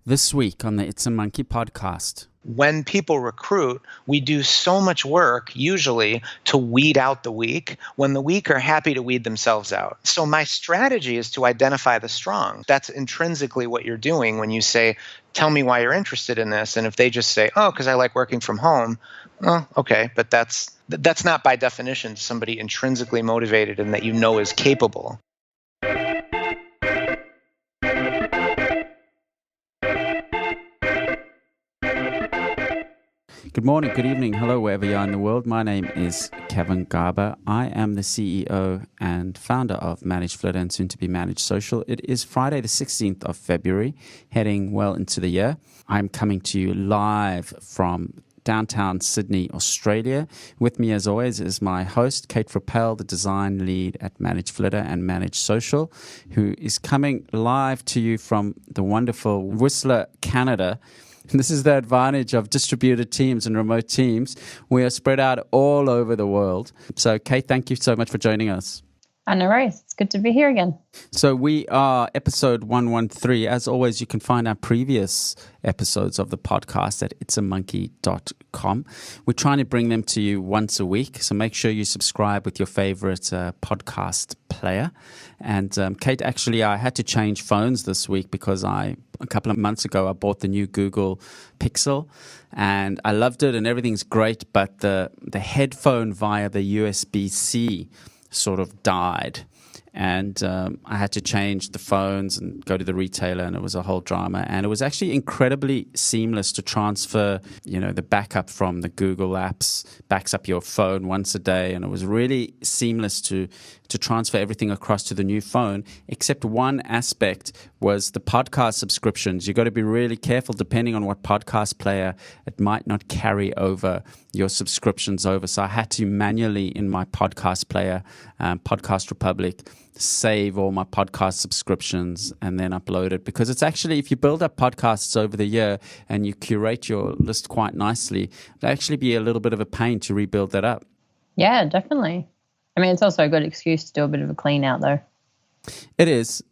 This week on the It's a Monkey podcast. When people recruit, we do so much work usually to weed out the weak when the weak are happy to weed themselves out. So my strategy is to identify the strong. That's intrinsically what you're doing when you say, tell me why you're interested in this. And if they just say, oh, because I like working from home, oh, okay. But that's not by definition somebody intrinsically motivated and that you know is capable. Good morning, good evening, hello, wherever you are in the world. My name is Kevin Garber. I am the CEO and founder of ManageFlitter and soon to be ManageSocial. It is Friday the 16th of February, heading well into the year. I'm coming to you live from downtown Sydney, Australia. With me, as always, is my host, Kate Frappell, the design lead at ManageFlitter and ManageSocial, who is coming live to you from the wonderful Whistler, Canada. This is the advantage of distributed teams and remote teams. We are spread out all over the world. So, Kate, thank you so much for joining us. No worries. It's good to be here again. So we are episode 113. As always, you can find our previous episodes of the podcast at itsamonkey.com. We're trying to bring them to you once a week. So make sure you subscribe with your favorite podcast player. And Kate, actually, I had to change phones this week because a couple of months ago, I bought the new Google Pixel and I loved it and everything's great. But the headphone via the USB-C sort of died. And I had to change the phones and go to the retailer, and it was a whole drama. And it was actually incredibly seamless to transfer, the backup from the Google apps, backs up your phone once a day. And it was really seamless to transfer everything across to the new phone, except one aspect was the podcast subscriptions. You've got to be really careful depending on what podcast player. It might not carry over your subscriptions over. So I had to manually in my podcast player, Podcast Republic, save all my podcast subscriptions and then upload it, because it's actually, if you build up podcasts over the year and you curate your list quite nicely, it'll actually be a little bit of a pain to rebuild that up. Yeah, definitely. I mean, it's also a good excuse to do a bit of a clean out though. It is.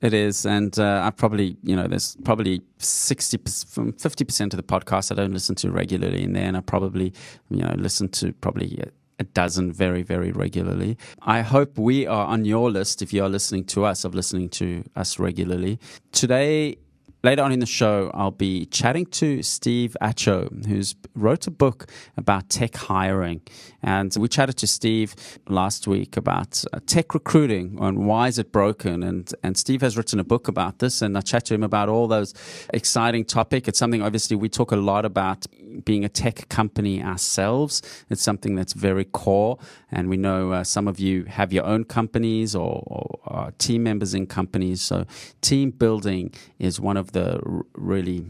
And I probably, there's probably 50% of the podcasts I don't listen to regularly in there, and I probably, listen to probably a dozen very, very regularly. I hope we are on your list if you are listening to us, of listening to us regularly. Today, later on in the show, I'll be chatting to Steve Acho, who's wrote a book about tech hiring. And we chatted to Steve last week about tech recruiting and why is it broken. And Steve has written a book about this, and I chat to him about all those exciting topics. It's something, obviously, we talk a lot about being a tech company ourselves. It's something that's very core. And we know some of you have your own companies or are team members in companies. So team building is one of the really,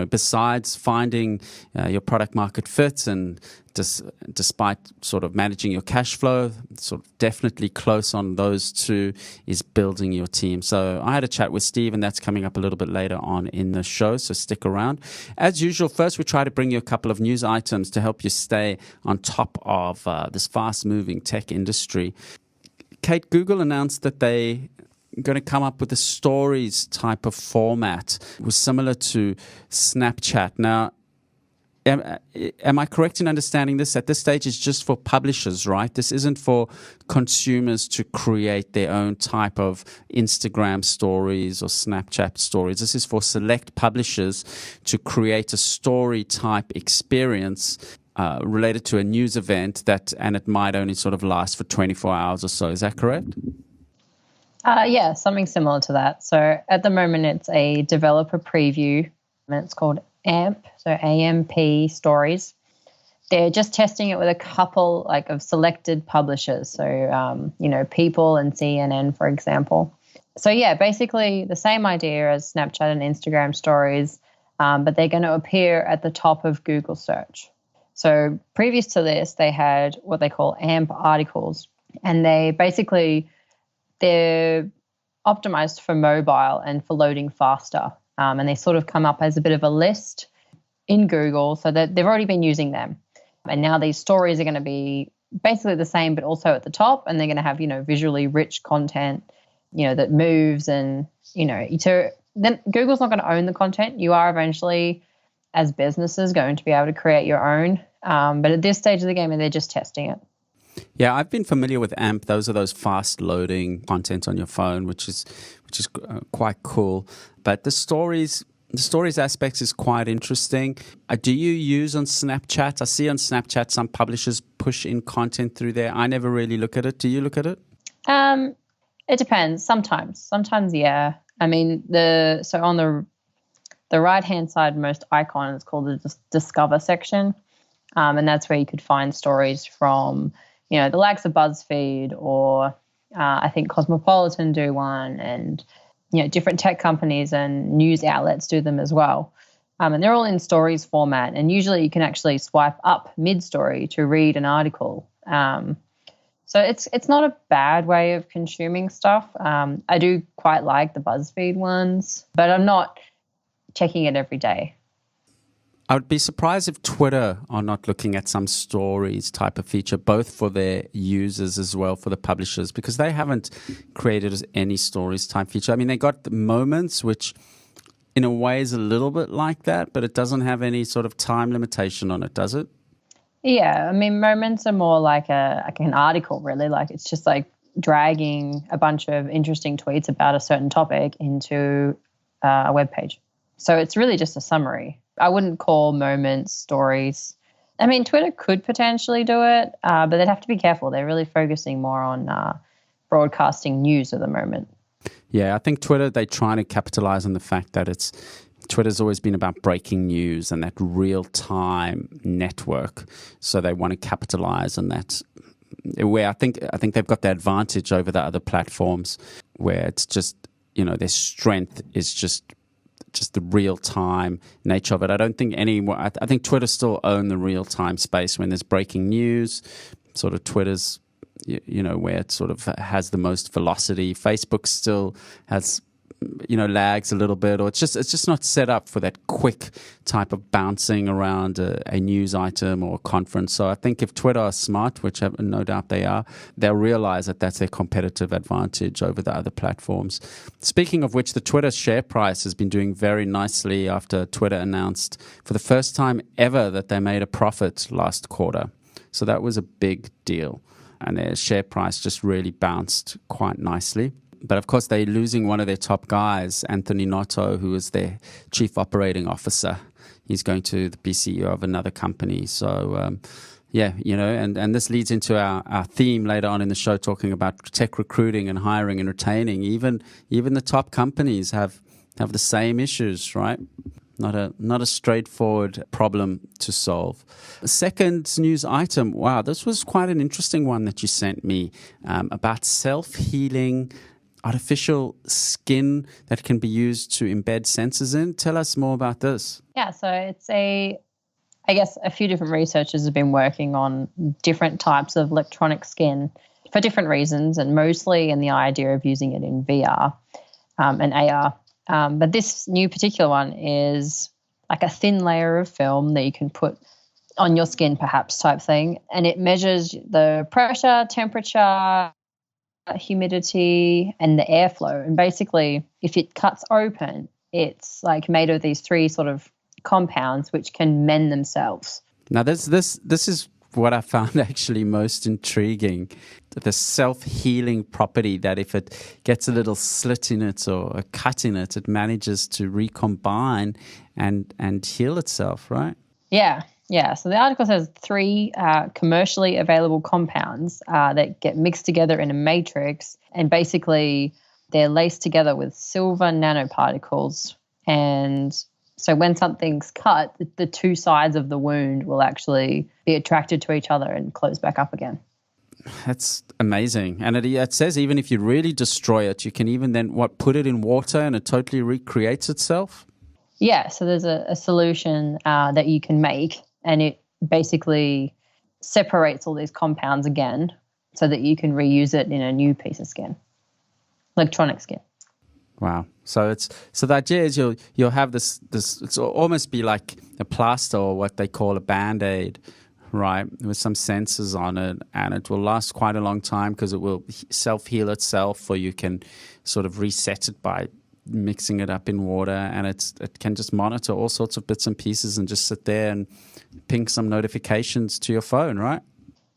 besides finding your product market fit and despite sort of managing your cash flow, sort of definitely close on those two is building your team. So I had a chat with Steve, and that's coming up a little bit later on in the show, so stick around. As usual, first we try to bring you a couple of news items to help you stay on top of this fast-moving tech industry. Kate, Google announced that they going to come up with a stories type of format. It was similar to Snapchat. Now, am I correct in understanding this? At this stage, it's just for publishers, right? This isn't for consumers to create their own type of Instagram stories or Snapchat stories. This is for select publishers to create a story type experience related to a news event and it might only sort of last for 24 hours or so. Is that correct? Yeah, something similar to that. So at the moment, it's a developer preview, and it's called AMP, so AMP Stories. They're just testing it with a couple of selected publishers, so People and CNN, for example. So yeah, basically the same idea as Snapchat and Instagram Stories, but they're going to appear at the top of Google search. So previous to this, they had what they call AMP articles, and they're optimized for mobile and for loading faster. And they sort of come up as a bit of a list in Google, so that they've already been using them. And now these stories are going to be basically the same, but also at the top, and they're going to have, visually rich content, that moves and, to then Google's not going to own the content. You are eventually, as businesses, going to be able to create your own. But at this stage of the game, they're just testing it. Yeah, I've been familiar with AMP. Those are those fast loading content on your phone, which is quite cool. But the stories aspect is quite interesting. Do you use on Snapchat? I see on Snapchat some publishers push in content through there. I never really look at it. Do you look at it? It depends. Sometimes, yeah. I mean, on the right-hand side most icon is called the Discover section, and that's where you could find stories from, the likes of BuzzFeed, or I think Cosmopolitan do one, and different tech companies and news outlets do them as well. And they're all in stories format, and usually you can actually swipe up mid-story to read an article. So it's not a bad way of consuming stuff. I do quite like the BuzzFeed ones, but I'm not checking it every day. I would be surprised if Twitter are not looking at some stories type of feature, both for their users as well for the publishers, because they haven't created any stories type feature. I mean, they got the moments, which in a way is a little bit like that, but it doesn't have any sort of time limitation on it, does it? Yeah, I mean, moments are more like an article, really. Like, it's just like dragging a bunch of interesting tweets about a certain topic into a web page. So it's really just a summary. I wouldn't call moments stories. I mean, Twitter could potentially do it, but they'd have to be careful. They're really focusing more on broadcasting news at the moment. Yeah, I think Twitter, they're trying to capitalize on the fact that Twitter's always been about breaking news and that real-time network. So they want to capitalize on that. Where I think they've got the advantage over the other platforms, where it's just, their strength is just the real-time nature of it. I don't think I think Twitter still own the real-time space when there's breaking news. Sort of Twitter's, where it sort of has the most velocity. Facebook still has, lags a little bit, or it's just not set up for that quick type of bouncing around a news item or a conference. So I think if Twitter are smart, which no doubt they are, they'll realize that that's their competitive advantage over the other platforms. Speaking of which, the Twitter share price has been doing very nicely after Twitter announced for the first time ever that they made a profit last quarter. So that was a big deal. And their share price just really bounced quite nicely. But of course, they're losing one of their top guys, Anthony Noto, who is their chief operating officer. He's going to be CEO of another company. So, and this leads into our theme later on in the show, talking about tech recruiting and hiring and retaining. Even the top companies have the same issues, right? Not a straightforward problem to solve. Second news item. Wow, this was quite an interesting one that you sent me about self-healing artificial skin that can be used to embed sensors in. Tell us more about this. Yeah, so it's I guess a few different researchers have been working on different types of electronic skin for different reasons, and mostly in the idea of using it in VR and AR. But this new particular one is like a thin layer of film that you can put on your skin, perhaps, type thing. And it measures the pressure, temperature, humidity, and the airflow. And basically, if it cuts open, it's like made of these three sort of compounds which can mend themselves. Now, this is what I found actually most intriguing, the self-healing property that if it gets a little slit in it or a cut in it, it manages to recombine and heal itself, right? Yeah. So the article says 3 commercially available compounds that get mixed together in a matrix, and basically they're laced together with silver nanoparticles. And so when something's cut, the two sides of the wound will actually be attracted to each other and close back up again. That's amazing. And it says even if you really destroy it, you can even then put it in water and it totally recreates itself? Yeah, so there's a solution that you can make, and it basically separates all these compounds again so that you can reuse it in a new piece of skin, electronic skin. Wow. So the idea is you'll have this it's almost be like a plaster or what they call a Band-Aid, right, with some sensors on it, and it will last quite a long time because it will self-heal itself, or you can sort of reset it by mixing it up in water, and it can just monitor all sorts of bits and pieces and just sit there and ping some notifications to your phone, right?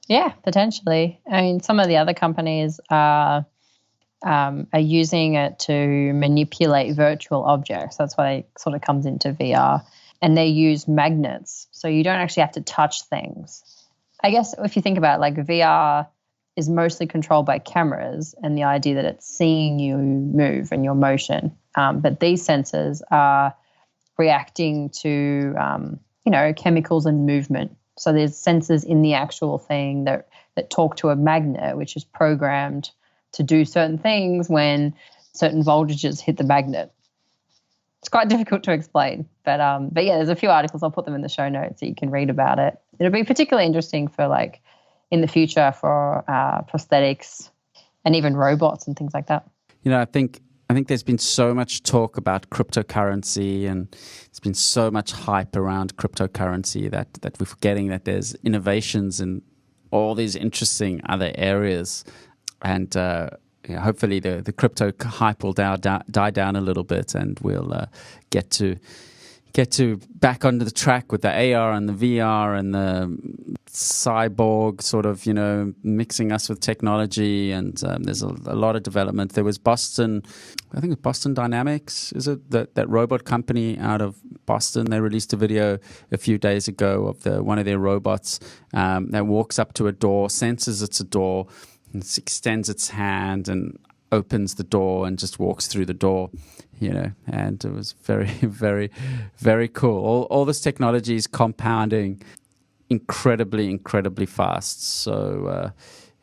Yeah, potentially. I mean, some of the other companies are using it to manipulate virtual objects. That's why it sort of comes into VR. And they use magnets, so you don't actually have to touch things. I guess if you think about it, like VR is mostly controlled by cameras and the idea that it's seeing you move and your motion. But these sensors are reacting to, chemicals and movement. So there's sensors in the actual thing that talk to a magnet, which is programmed to do certain things when certain voltages hit the magnet. It's quite difficult to explain, but yeah, there's a few articles. I'll put them in the show notes so you can read about it. It'll be particularly interesting for like in the future for prosthetics and even robots and things like that. I think there's been so much talk about cryptocurrency, and there's been so much hype around cryptocurrency that we're forgetting that there's innovations in all these interesting other areas, and hopefully the crypto hype will die down a little bit, and we'll get to back onto the track with the AR and the VR and the cyborg sort of, mixing us with technology. And there's a lot of development. There was Boston Dynamics, is it? That robot company out of Boston. They released a video a few days ago of one of their robots that walks up to a door, senses it's a door, and extends its hand and opens the door and just walks through the door, and it was very, very, very cool. All this technology is compounding incredibly, incredibly fast. So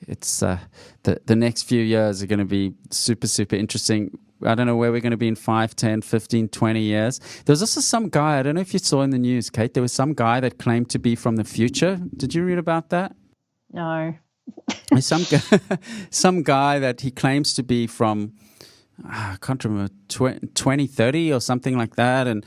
it's the next few years are going to be super, super interesting. I don't know where we're going to be in 5, 10, 15, 20 years. There was also some guy, I don't know if you saw in the news, Kate, there was some guy that claimed to be from the future. Did you read about that? No. Some guy that he claims to be from, I can't remember, 2030 or something like that, and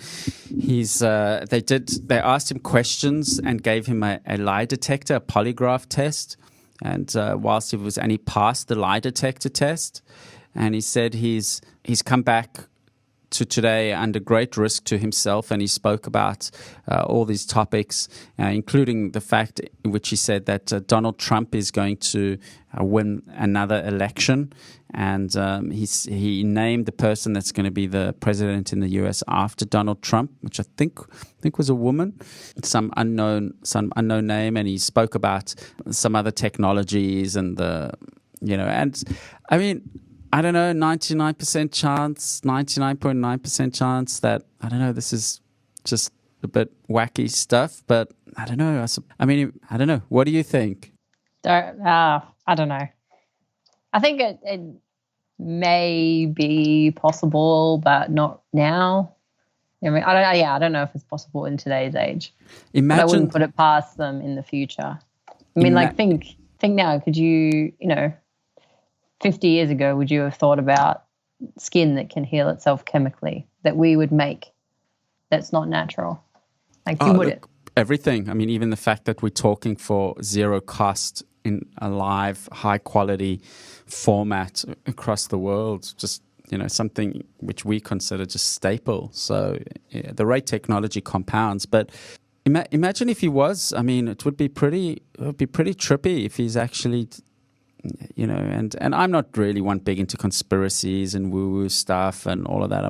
they asked him questions and gave him a lie detector, a polygraph test, and he passed the lie detector test, and he said he's come back to today under great risk to himself, and he spoke about all these topics, including the fact in which he said that Donald Trump is going to win another election, and he named the person that's going to be the president in the US after Donald Trump, which I think was a woman, some unknown name, and he spoke about some other technologies and and I mean, I don't know, 99% chance, 99.9% chance that, I don't know, this is just a bit wacky stuff, but I don't know. I mean, I don't know. What do you think? I don't know. I think it may be possible, but not now. I mean, I don't know if it's possible in today's age. But I wouldn't put it past them in the future. I mean, think now, could you, 50 years ago, would you have thought about skin that can heal itself chemically that we would make that's not natural? Like, you wouldn't. Look, everything. I mean, even the fact that we're talking for zero cost in a live, high-quality format across the world, just, something which we consider just staple. So the rate technology compounds. But imagine if he was, I mean, it would be pretty trippy if he's actually... and I'm not really one big into conspiracies and woo-woo stuff and all of that.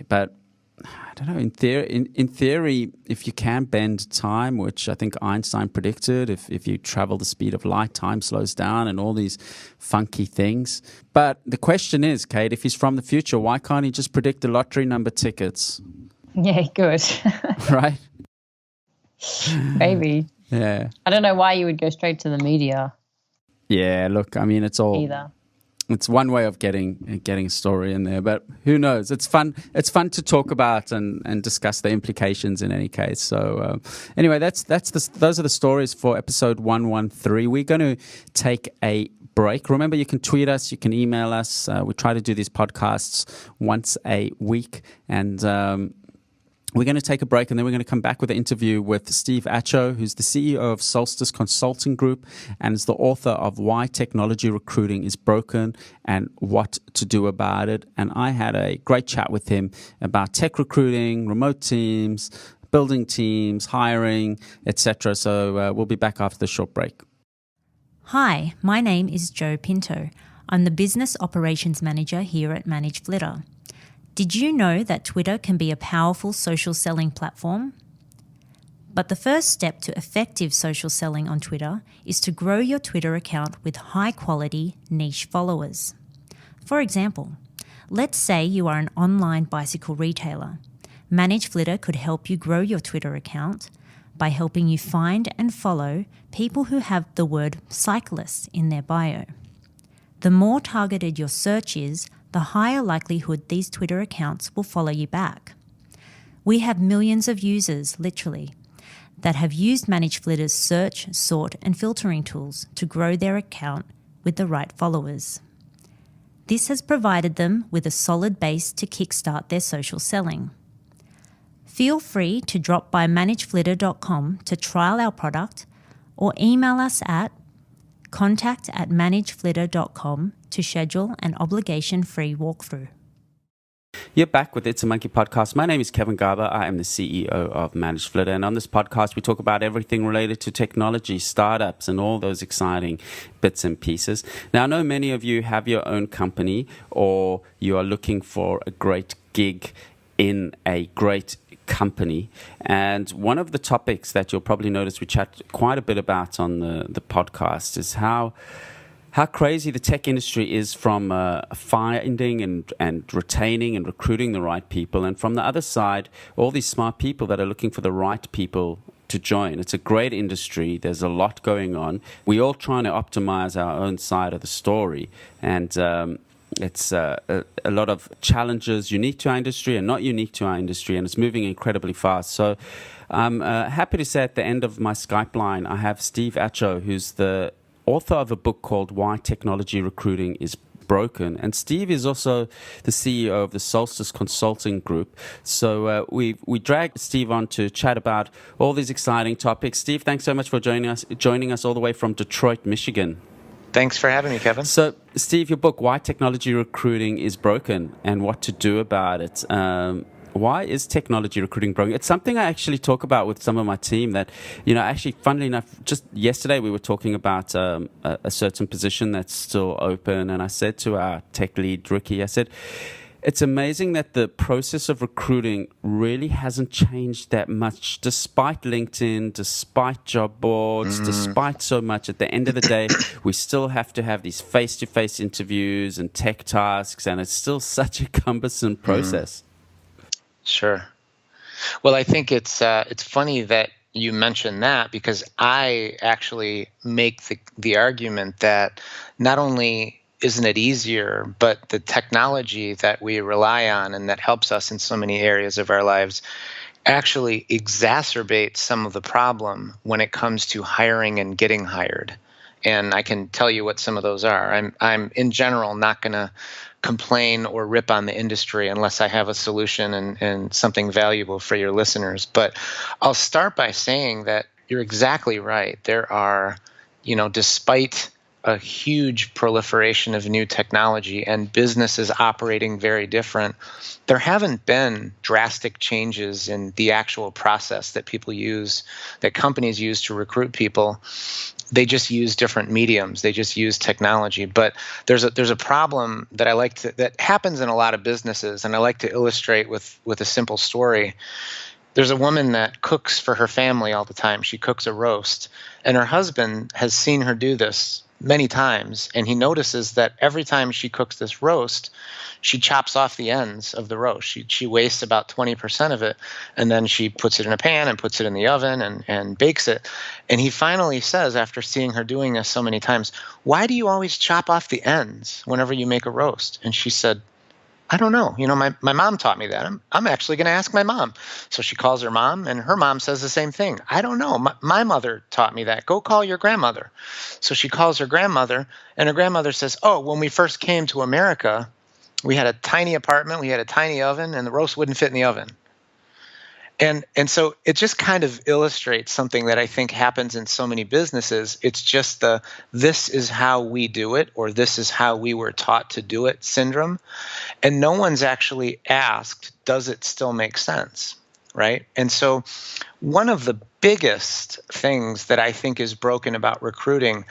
But I don't know, in theory, if you can bend time, which I think Einstein predicted, if you travel the speed of light, time slows down and all these funky things. But the question is, Kate, if he's from the future, why can't he just predict the lottery number tickets? Yeah, good. Right? Maybe. Yeah. I don't know why you would go straight to the media. Yeah, look, I mean, it's one way of getting a story in there, but who knows? It's fun to talk about and discuss the implications in any case. So anyway, those are the stories for episode 113. We're going to take a break. Remember, you can tweet us, you can email us. We try to do these podcasts once a week, and We're going to take a break, and then we're going to come back with an interview with Steve Acho, who's the CEO of Solstice Consulting Group and is the author of Why Technology Recruiting is Broken and What to Do About It. And I had a great chat with him about tech recruiting, remote teams, building teams, hiring, etc. So we'll be back after the short break. Hi, my name is Jo Pinto. I'm the Business Operations Manager here at ManageFlitter. Did you know that Twitter can be a powerful social selling platform? But the first step to effective social selling on Twitter is to grow your Twitter account with high-quality, niche followers. For example, let's say you are an online bicycle retailer. ManageFlitter could help you grow your Twitter account by helping you find and follow people who have the word cyclist in their bio. The more targeted your search is, the higher likelihood these Twitter accounts will follow you back. We have millions of users, literally, that have used ManageFlitter's search, sort, and filtering tools to grow their account with the right followers. This has provided them with a solid base to kickstart their social selling. Feel free to drop by manageflitter.com to trial our product or email us at contact@manageflitter.com to schedule an obligation-free walkthrough. You're back with It's a Monkey podcast. My name is Kevin Garber. I am the CEO of ManageFlitter. And on this podcast, we talk about everything related to technology, startups, and all those exciting bits and pieces. Now, I know many of you have your own company or you are looking for a great gig in a great company. And one of the topics that you'll probably notice we chat quite a bit about on the podcast is how crazy the tech industry is from finding and retaining and recruiting the right people. And from the other side, all these smart people that are looking for the right people to join. It's a great industry. There's a lot going on. We're all trying to optimize our own side of the story. And it's a lot of challenges unique to our industry and not unique to our industry, and it's moving incredibly fast. So I'm happy to say at the end of my Skype line, I have Steve Acho, who's the author of a book called Why Technology Recruiting is Broken. And Steve is also the CEO of the Solstice Consulting Group. So we dragged Steve on to chat about all these exciting topics. Steve, thanks so much for joining us all the way from Detroit, Michigan. Thanks for having me, Kevin. So, Steve, your book, Why Technology Recruiting is Broken and What to Do About It. Why is technology recruiting broken? It's something I actually talk about with some of my team that, actually, funnily enough, just yesterday we were talking about a certain position that's still open. And I said to our tech lead, Ricky, I said, it's amazing that the process of recruiting really hasn't changed that much, despite LinkedIn, despite job boards, despite so much. At the end of the day, we still have to have these face-to-face interviews and tech tasks, and it's still such a cumbersome process. Sure. Well, I think it's funny that you mentioned that, because I actually make the argument that not only isn't it easier, but the technology that we rely on and that helps us in so many areas of our lives actually exacerbates some of the problem when it comes to hiring and getting hired. And I can tell you what some of those are. I'm in general not going to complain or rip on the industry unless I have a solution and something valuable for your listeners. But I'll start by saying that you're exactly right. There are, despite a huge proliferation of new technology and businesses operating very different, there haven't been drastic changes in the actual process that companies use to recruit people. They just use different mediums. They just use technology. But there's a problem that that happens in a lot of businesses, and I like to illustrate with a simple story. There's a woman that cooks for her family all the time. She cooks a roast, and her husband has seen her do this many times, and he notices that every time she cooks this roast, she chops off the ends of the roast. She wastes about 20% of it, and then she puts it in a pan and puts it in the oven and bakes it. And he finally says, after seeing her doing this so many times, "Why do you always chop off the ends whenever you make a roast?" And she said, "I don't know. My mom taught me that. I'm actually going to ask my mom." So she calls her mom, and her mom says the same thing. "I don't know. My mother taught me that. Go call your grandmother." So she calls her grandmother, and her grandmother says, "Oh, when we first came to America, we had a tiny apartment, we had a tiny oven, and the roast wouldn't fit in the oven." And so it just kind of illustrates something that I think happens in so many businesses. It's just this is how we do it, or this is how we were taught to do it syndrome. And no one's actually asked, does it still make sense? Right? And so one of the biggest things that I think is broken about recruiting,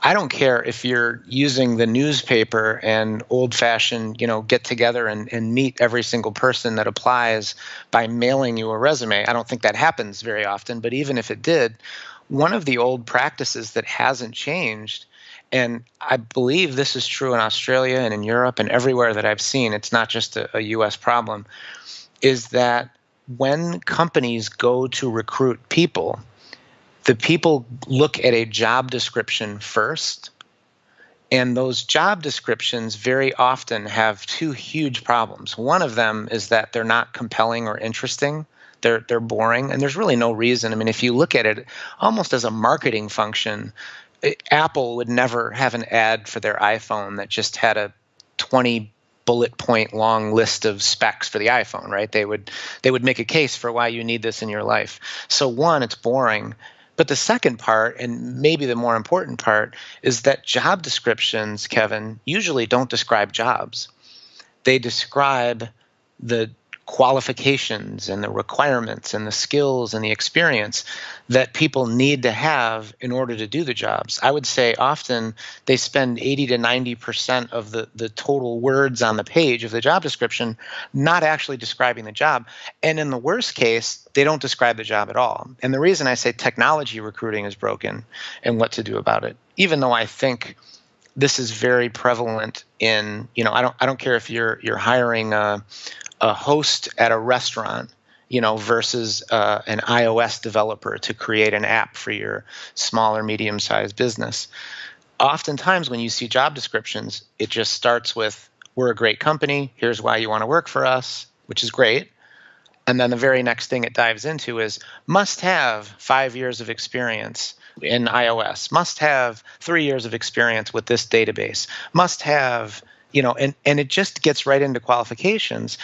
I don't care if you're using the newspaper and old-fashioned, get together and meet every single person that applies by mailing you a resume. I don't think that happens very often, but even if it did, one of the old practices that hasn't changed, and I believe this is true in Australia and in Europe and everywhere that I've seen, it's not just a US problem, is that when companies go to recruit people, the people look at a job description first, and those job descriptions very often have two huge problems. One of them is that they're not compelling or interesting. They're boring, and there's really no reason. I mean, if you look at it almost as a marketing function, Apple would never have an ad for their iPhone that just had a 20 bullet point long list of specs for the iPhone, right? They would make a case for why you need this in your life. So one, it's boring. But the second part, and maybe the more important part, is that job descriptions, Kevin, usually don't describe jobs. They describe the qualifications and the requirements and the skills and the experience that people need to have in order to do the jobs. I would say often they spend 80 to 90% of the total words on the page of the job description not actually describing the job. And in the worst case, they don't describe the job at all. And the reason I say technology recruiting is broken and what to do about it, even though I think this is very prevalent in, I don't care if you're hiring a host at a restaurant, versus an iOS developer to create an app for your small or medium-sized business. Oftentimes when you see job descriptions, it just starts with, we're a great company, here's why you want to work for us, which is great. And then the very next thing it dives into is must have 5 years of experience in iOS, must have 3 years of experience with this database, must have, and it just gets right into qualifications.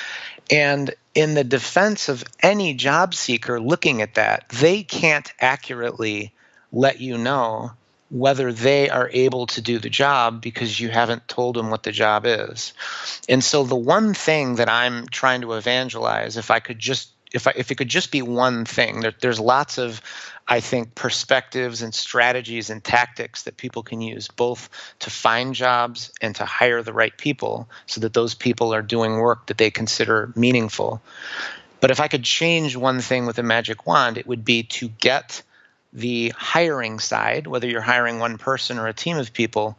And in the defense of any job seeker looking at that, they can't accurately let you know whether they are able to do the job because you haven't told them what the job is. And so the one thing that I'm trying to evangelize, if it could just be one thing, there's lots of, I think, perspectives and strategies and tactics that people can use both to find jobs and to hire the right people so that those people are doing work that they consider meaningful. But if I could change one thing with a magic wand, it would be to get the hiring side, whether you're hiring one person or a team of people,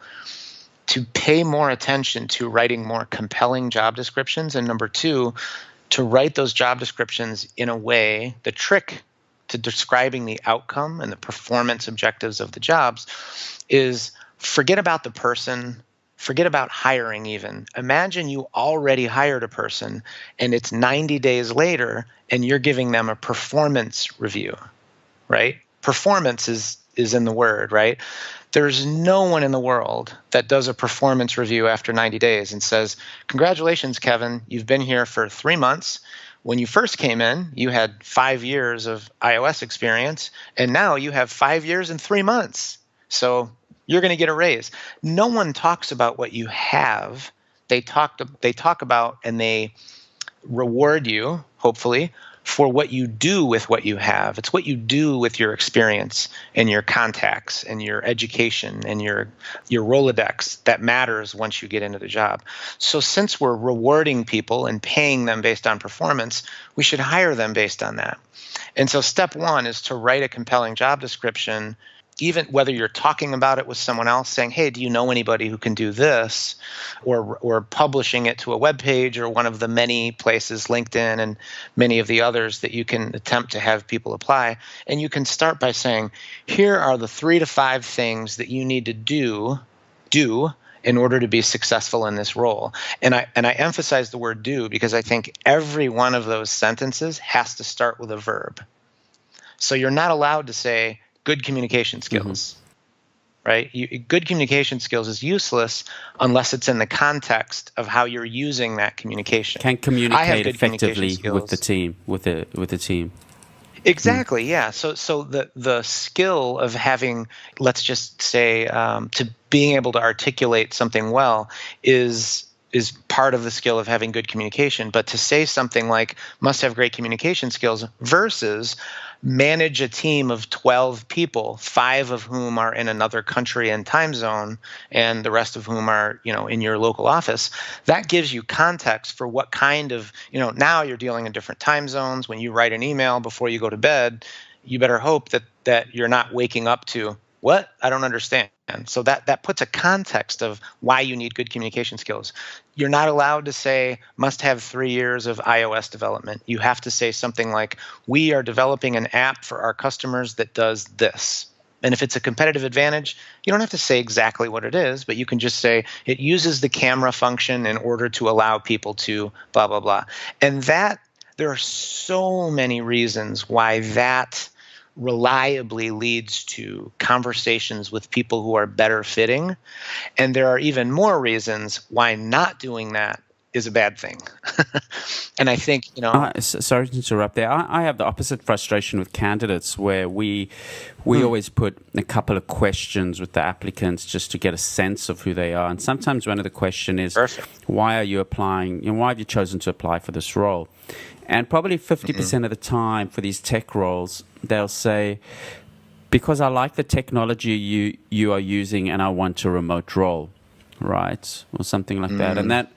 to pay more attention to writing more compelling job descriptions. And number two, to write those job descriptions in a way, the trick to describing the outcome and the performance objectives of the jobs is forget about the person, forget about hiring even. Imagine you already hired a person and it's 90 days later and you're giving them a performance review, right? Performance is in the word, right? There's no one in the world that does a performance review after 90 days and says, congratulations, Kevin, you've been here for 3 months. When you first came in, you had 5 years of iOS experience, and now you have 5 years and 3 months. So you're going to get a raise. No one talks about what you have. They talk about and they reward you, hopefully, for what you do with what you have. It's what you do with your experience and your contacts and your education and your Rolodex that matters once you get into the job. So since we're rewarding people and paying them based on performance, we should hire them based on that. And so step one is to write a compelling job description, even whether you're talking about it with someone else saying, hey, do you know anybody who can do this? Or publishing it to a web page or one of the many places, LinkedIn and many of the others that you can attempt to have people apply. And you can start by saying, here are the 3 to 5 things that you need to do in order to be successful in this role. And I emphasize the word do because I think every one of those sentences has to start with a verb. So you're not allowed to say, good communication skills. right? Good communication skills is useless unless it's in the context of how you're using that communication. Can I have communicate good communication effectively with the skills. team, with the team. Exactly, yeah. So the skill of having, let's just say, to being able to articulate something well is part of the skill of having good communication. But to say something like must have great communication skills versus manage a team of 12 people, 5 of whom are in another country and time zone, and the rest of whom are, in your local office, that gives you context for what kind of, now you're dealing in different time zones. When you write an email before you go to bed, you better hope that you're not waking up to, what? I don't understand. So that puts a context of why you need good communication skills. You're not allowed to say must have 3 years of iOS development. You have to say something like, we are developing an app for our customers that does this. And if it's a competitive advantage, you don't have to say exactly what it is, but you can just say it uses the camera function in order to allow people to blah, blah, blah. And there are so many reasons why that reliably leads to conversations with people who are better fitting. And there are even more reasons why not doing that is a bad thing. And I think, sorry to interrupt there. I have the opposite frustration with candidates where we always put a couple of questions with the applicants just to get a sense of who they are. And sometimes one of the question is, Perfect. Why are you applying? Why have you chosen to apply for this role? And probably 50% of the time for these tech roles, they'll say, because I like the technology you are using and I want a remote role, right? Or something like that. And that,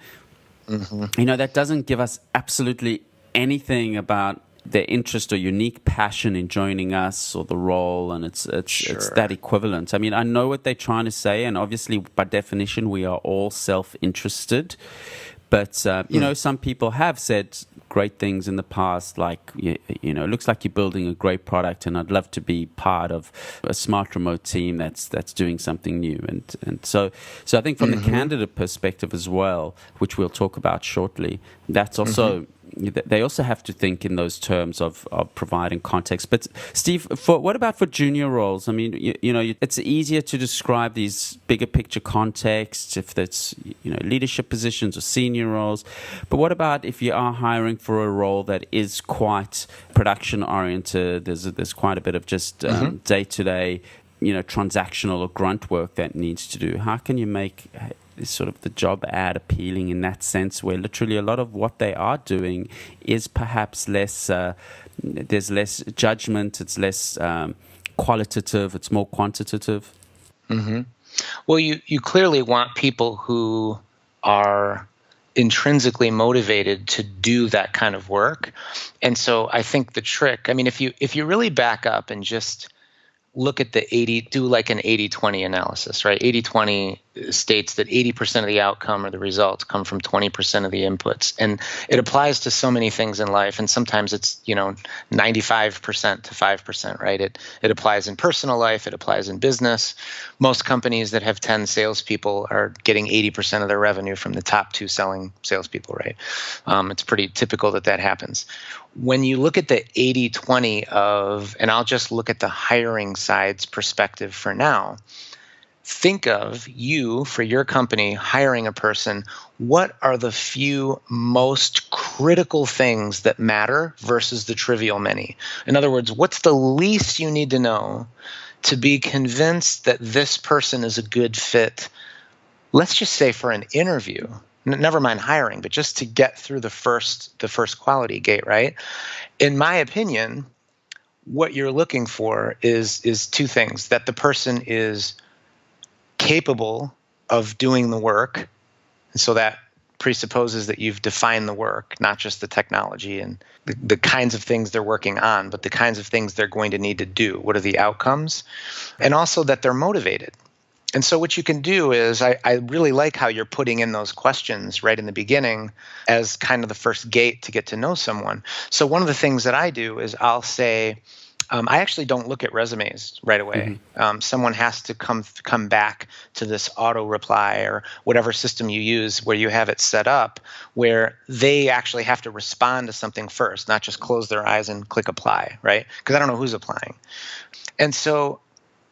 that doesn't give us absolutely anything about their interest or unique passion in joining us or the role, and it's that equivalent. I mean, I know what they're trying to say, and obviously by definition we are all self-interested, but some people have said great things in the past, like it looks like you're building a great product, and I'd love to be part of a smart remote team that's doing something new. And so I think from the candidate perspective as well, which we'll talk about shortly, that's also they also have to think in those terms of providing context. But Steve, what about for junior roles? I mean, it's easier to describe these bigger picture contexts if that's leadership positions or senior roles. But what about if you are hiring for a role that is quite production oriented? There's quite a bit of just day to day, transactional or grunt work that needs to do. How can you make sort of the job ad appealing in that sense, where literally a lot of what they are doing is perhaps less, there's less judgment, it's less qualitative, it's more quantitative? Well, you clearly want people who are intrinsically motivated to do that kind of work. And so I think the trick, I mean, if you really back up and just look at do like an 80-20 analysis, right? 80-20 states that 80% of the outcome or the results come from 20% of the inputs. And it applies to so many things in life. And sometimes it's, 95% to 5%, right? It applies in personal life. It applies in business. Most companies that have 10 salespeople are getting 80% of their revenue from the top 2 selling salespeople, right? It's pretty typical that happens. When you look at the 80-20 and I'll just look at the hiring side's perspective for now, think of you, for your company, hiring a person. What are the few most critical things that matter versus the trivial many? In other words, what's the least you need to know to be convinced that this person is a good fit? Let's just say for an interview. Never mind hiring, but just to get through the first quality gate, right? In my opinion, what you're looking for is 2 things: that the person is capable of doing the work, and so that presupposes that you've defined the work, not just the technology and the kinds of things they're working on, but the kinds of things they're going to need to do. What are the outcomes? And also that they're motivated. And so what you can do is, I really like how you're putting in those questions right in the beginning as kind of the first gate to get to know someone. So one of the things that I do is I'll say, I actually don't look at resumes right away. Someone has to come back to this auto reply or whatever system you use where you have it set up, where they actually have to respond to something first, not just close their eyes and click apply, right? Because I don't know who's applying. And so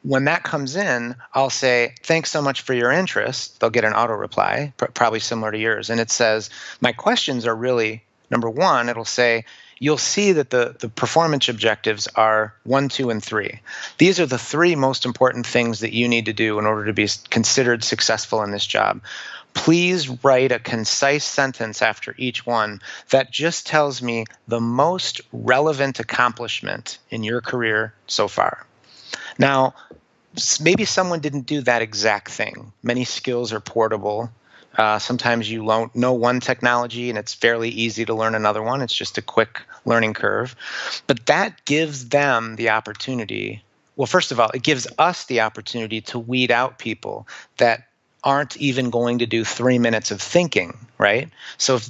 when that comes in, I'll say, thanks so much for your interest. They'll get an auto reply, probably similar to yours. And it says, my questions are really, number one, it'll say, you'll see that the performance objectives are 1, 2, and 3. These are the 3 most important things that you need to do in order to be considered successful in this job. Please write a concise sentence after each one that just tells me the most relevant accomplishment in your career so far. Now, maybe someone didn't do that exact thing. Many skills are portable. Sometimes you know one technology and it's fairly easy to learn another one. It's just a quick learning curve. But that gives them the opportunity. Well, first of all, it gives us the opportunity to weed out people that aren't even going to do 3 minutes of thinking, right? So if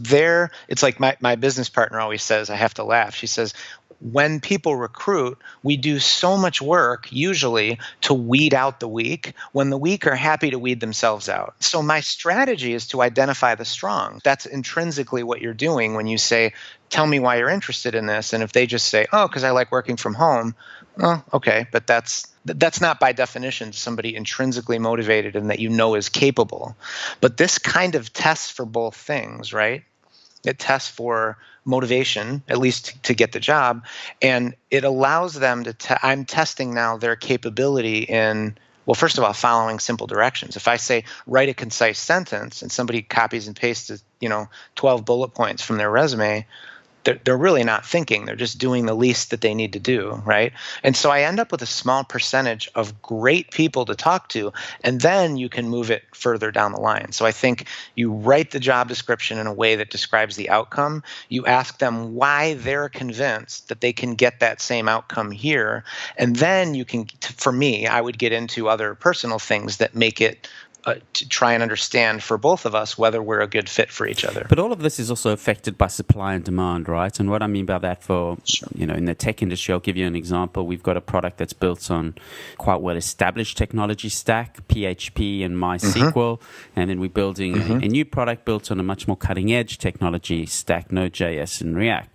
it's like my business partner always says, I have to laugh. She says, when people recruit, we do so much work usually to weed out the weak when the weak are happy to weed themselves out. So my strategy is to identify the strong. That's intrinsically what you're doing when you say, tell me why you're interested in this. And if they just say, oh, because I like working from home, well, okay, but that's not by definition somebody intrinsically motivated and that you know is capable. But this kind of tests for both things, right? It tests for motivation, at least to get the job, and it allows them to I'm testing now their capability in, well, first of all, following simple directions. If I say write a concise sentence and somebody copies and pastes 12 bullet points from their resume, they're really not thinking. They're just doing the least that they need to do, right? And so I end up with a small percentage of great people to talk to, and then you can move it further down the line. So I think you write the job description in a way that describes the outcome. You ask them why they're convinced that they can get that same outcome here, and then you can, for me, I would get into other personal things that make it to try and understand for both of us whether we're a good fit for each other. But all of this is also affected by supply and demand, right? And what I mean by that in the tech industry, I'll give you an example. We've got a product that's built on quite well-established technology stack, PHP and MySQL, and then we're building a new product built on a much more cutting-edge technology stack, Node.js and React.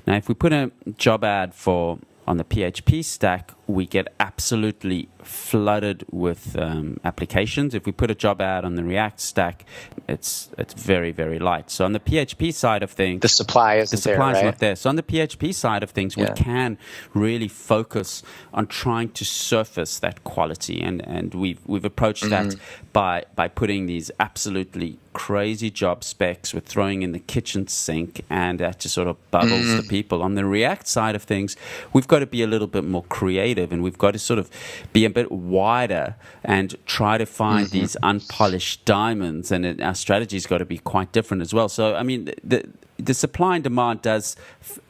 Now, if we put a job ad on the PHP stack, we get absolutely flooded with applications. If we put a job ad on the React stack, it's very, very light. So on the PHP side of things, the supply is not there. So on the PHP side of things, we can really focus on trying to surface that quality, and we've approached that by putting these absolutely crazy job specs. We're throwing in the kitchen sink, and that just sort of bubbles the people. On the React side of things, we've got to be a little bit more creative, and we've got to sort of be a bit wider and try to find these unpolished diamonds, and our strategy's got to be quite different as well. So, I mean, the supply and demand does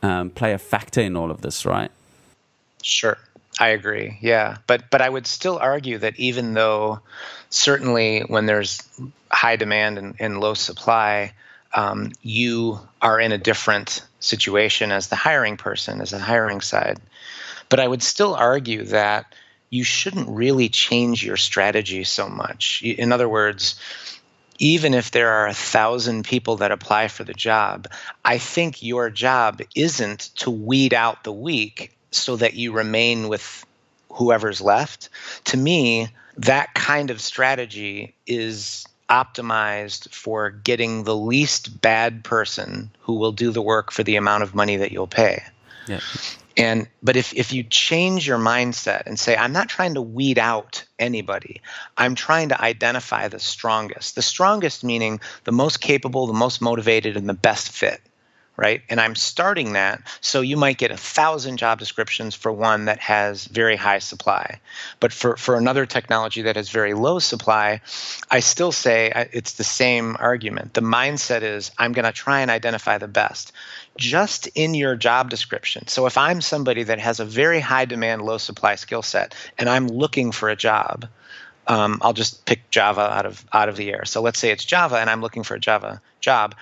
play a factor in all of this, right? Sure. I agree. Yeah. But I would still argue that even though certainly when there's high demand and low supply, you are in a different situation as the hiring person, as the hiring side. But I would still argue that you shouldn't really change your strategy so much. In other words, even if there are 1,000 people that apply for the job, I think your job isn't to weed out the weak so that you remain with whoever's left. To me, that kind of strategy is optimized for getting the least bad person who will do the work for the amount of money that you'll pay. Yeah. But if you change your mindset and say, I'm not trying to weed out anybody, I'm trying to identify the strongest meaning the most capable, the most motivated, and the best fit, right? And I'm starting that, so you might get 1,000 job descriptions for one that has very high supply. But for another technology that has very low supply, I still say it's the same argument. The mindset is, I'm going to try and identify the best. Just in your job description. So if I'm somebody that has a very high demand, low supply skill set, and I'm looking for a job, I'll just pick Java out of the air. So let's say it's Java, and I'm looking for a Java job.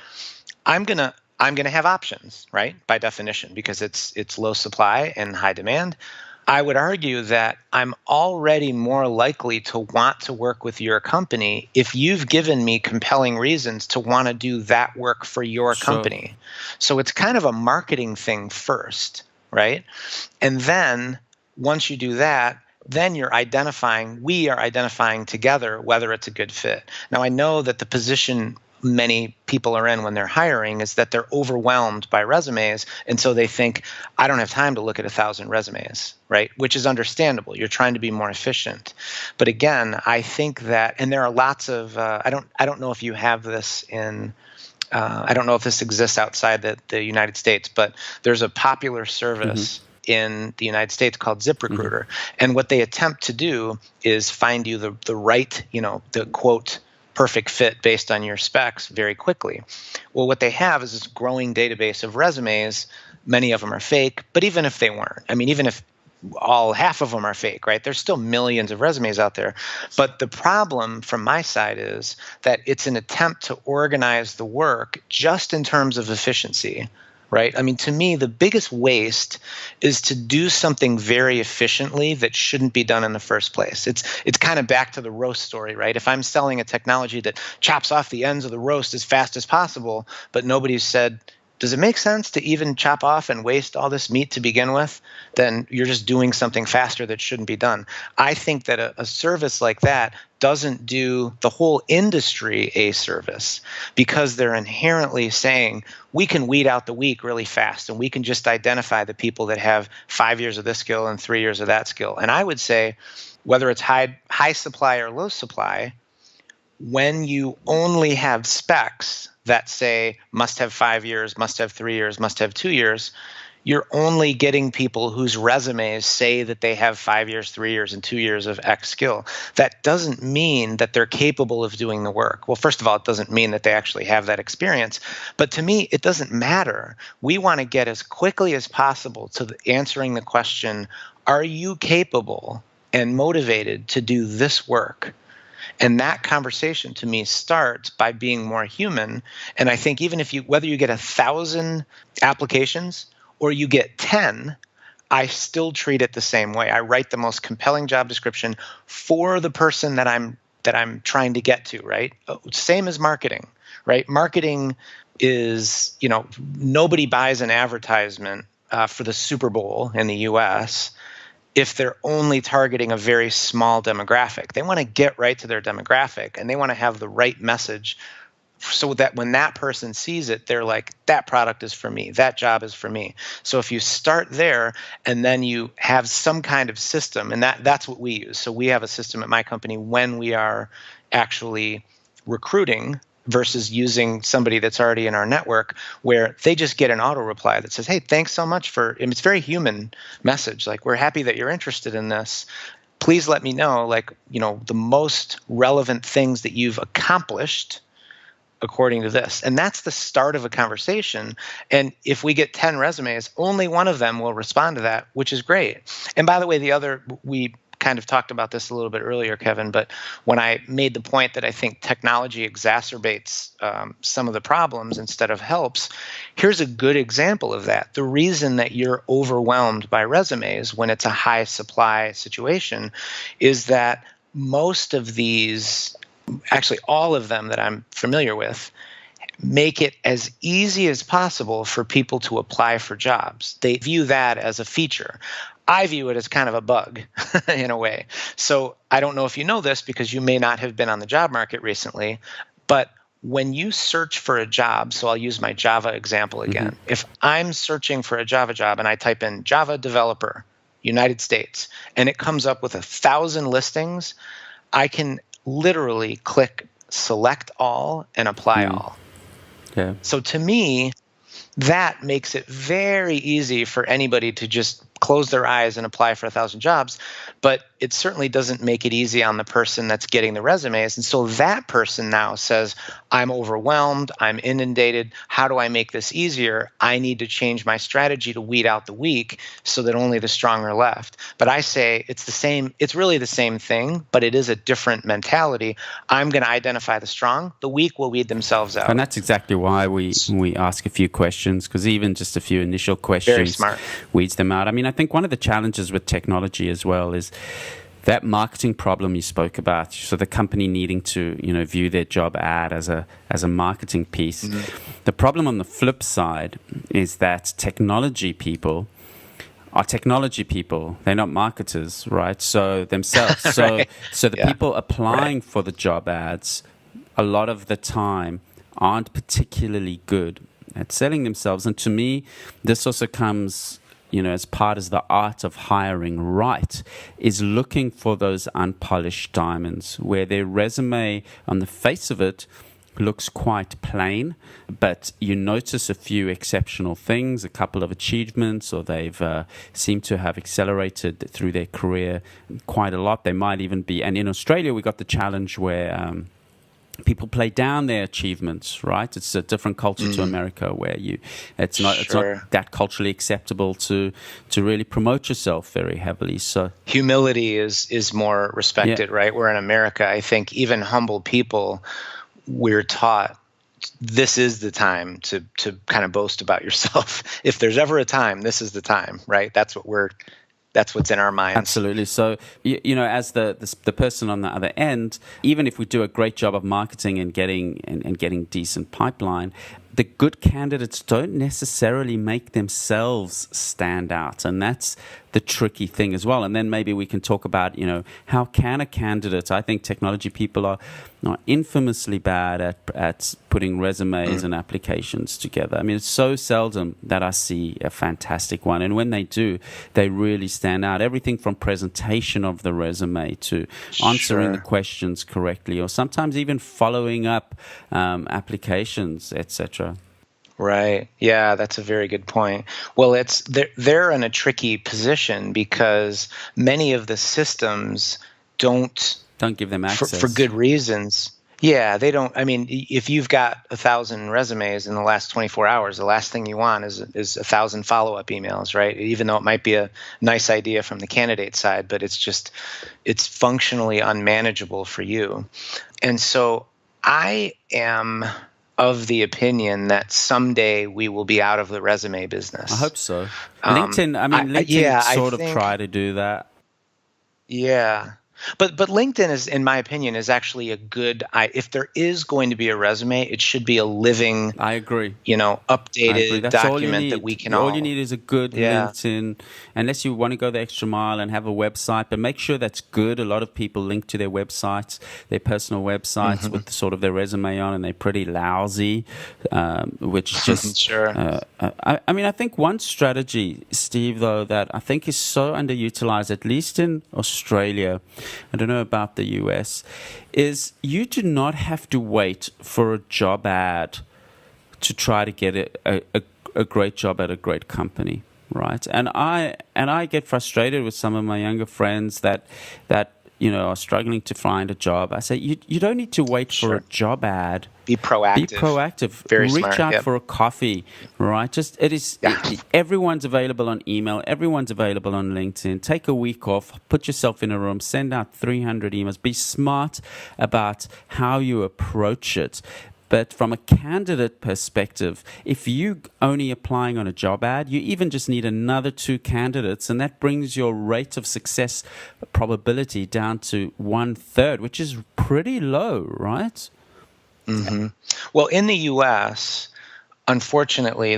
I'm gonna have options, right? By definition, because it's low supply and high demand. I would argue that I'm already more likely to want to work with your company if you've given me compelling reasons to want to do that work for your company. So it's kind of a marketing thing first, right? And then once you do that, then we are identifying together whether it's a good fit. Now, I know that the position many people are in when they're hiring is that they're overwhelmed by resumes. And so they think, I don't have time to look at 1,000 resumes, right? Which is understandable. You're trying to be more efficient. But again, I think that, and there are lots of, I don't know if you have this in, I don't know if this exists outside the United States, but there's a popular service in the United States called ZipRecruiter. And what they attempt to do is find you the right, the quote, perfect fit based on your specs very quickly. Well, what they have is this growing database of resumes. Many of them are fake, but even if they weren't, even if half of them are fake, right? There's still millions of resumes out there. But the problem from my side is that it's an attempt to organize the work just in terms of efficiency, right? To me, the biggest waste is to do something very efficiently that shouldn't be done in the first place. It's kind of back to the roast story, right? If I'm selling a technology that chops off the ends of the roast as fast as possible, but nobody's said, does it make sense to even chop off and waste all this meat to begin with? Then you're just doing something faster that shouldn't be done. I think that a service like that doesn't do the whole industry a service because they're inherently saying we can weed out the weak really fast and we can just identify the people that have 5 years of this skill and 3 years of that skill. And I would say whether it's high supply or low supply, when you only have specs that say must have 5 years, must have 3 years, must have 2 years, you're only getting people whose resumes say that they have 5 years, 3 years, and 2 years of X skill. That doesn't mean that they're capable of doing the work. Well, first of all, it doesn't mean that they actually have that experience. But to me, it doesn't matter. We want to get as quickly as possible to answering the question, are you capable and motivated to do this work? And that conversation to me starts by being more human. And I think even whether you get 1,000 applications or you get 10, I still treat it the same way. I write the most compelling job description for the person that I'm trying to get to, right? Same as marketing, right? Marketing is, nobody buys an advertisement for the Super Bowl in the US if they're only targeting a very small demographic. They want to get right to their demographic and they want to have the right message so that when that person sees it, they're like, that product is for me, that job is for me. So if you start there and then you have some kind of system, and that's what we use. So we have a system at my company when we are actually recruiting versus using somebody that's already in our network where they just get an auto reply that says, hey, thanks so much and it's very human message. Like, we're happy that you're interested in this. Please let me know, the most relevant things that you've accomplished according to this. And that's the start of a conversation. And if we get 10 resumes, only one of them will respond to that, which is great. And by the way, we kind of talked about this a little bit earlier, Kevin, but when I made the point that I think technology exacerbates some of the problems instead of helps, here's a good example of that. The reason that you're overwhelmed by resumes when it's a high supply situation is that most of these, actually all of them that I'm familiar with, make it as easy as possible for people to apply for jobs. They view that as a feature. I view it as kind of a bug in a way. So I don't know if you know this because you may not have been on the job market recently, but when you search for a job, so I'll use my Java example again. If I'm searching for a Java job and I type in Java developer, United States, and it comes up with 1,000 listings, I can literally click select all and apply all. Yeah. So to me, that makes it very easy for anybody to just close their eyes and apply for 1,000 jobs, but it certainly doesn't make it easy on the person that's getting the resumes. And so that person now says, I'm overwhelmed, I'm inundated, how do I make this easier? I need to change my strategy to weed out the weak so that only the strong are left. But I say it's really the same thing, but it is a different mentality. I'm going to identify the strong, the weak will weed themselves out. And that's exactly why we ask a few questions, because even just a few initial questions weeds them out. I think one of the challenges with technology as well is that marketing problem you spoke about. So the company needing to, view their job ad as a marketing piece. The problem on the flip side is that technology people are technology people. They're not marketers, right? So themselves. Right. So the people applying for the job ads a lot of the time aren't particularly good at selling themselves. And to me, this also comes, as part of the art of hiring right, is looking for those unpolished diamonds where their resume on the face of it looks quite plain, but you notice a few exceptional things, a couple of achievements, or they've seemed to have accelerated through their career quite a lot. They might even be, and in Australia, we got the challenge where people play down their achievements, right? It's a different culture to America where it's not that culturally acceptable to really promote yourself very heavily. So humility is more respected, right? Where in America, I think even humble people, we're taught this is the time to kind of boast about yourself. If there's ever a time, this is the time, right? That's what's in our minds. Absolutely. So, as the person on the other end, even if we do a great job of marketing and getting decent pipeline, the good candidates don't necessarily make themselves stand out. And that's the tricky thing as well. And then maybe we can talk about, how can a candidate, I think technology people are infamously bad at putting resumes and applications together. I mean, it's so seldom that I see a fantastic one. And when they do, they really stand out. Everything from presentation of the resume to answering the questions correctly, or sometimes even following up applications, etc. Right. Yeah, that's a very good point. Well, they're in a tricky position because many of the systems don't give them access for good reasons. Yeah, they don't. I mean, if you've got 1,000 resumes in the last 24 hours, the last thing you want is 1,000 follow-up emails, right? Even though it might be a nice idea from the candidate side, but it's functionally unmanageable for you. And so I am of the opinion that someday we will be out of the resume business. I hope so. LinkedIn try to do that. Yeah. But LinkedIn in my opinion, is actually a good. If there is going to be a resume, it should be a living. I agree. Updated document that we can all. All you need is a good LinkedIn, unless you want to go the extra mile and have a website. But make sure that's good. A lot of people link to their websites, their personal websites, with sort of their resume on, and they're pretty lousy, which just sure. I think one strategy, Steve, though, that I think is so underutilized, at least in Australia. I don't know about the US, is you do not have to wait for a job ad to try to get a great job at a great company, right? And I get frustrated with some of my younger friends that are struggling to find a job. I say you don't need to wait for a job ad. Be proactive. Be proactive. Very Reach smart. out for a coffee, right? Everyone's available on email. Everyone's available on LinkedIn. Take a week off. Put yourself in a room. Send out 300 emails. Be smart about how you approach it. But from a candidate perspective, if you only applying on a job ad, you even just need another 2 candidates, and that brings your rate of success probability down to 1/3, which is pretty low, right? Mm-hmm. Well, in the U.S., unfortunately,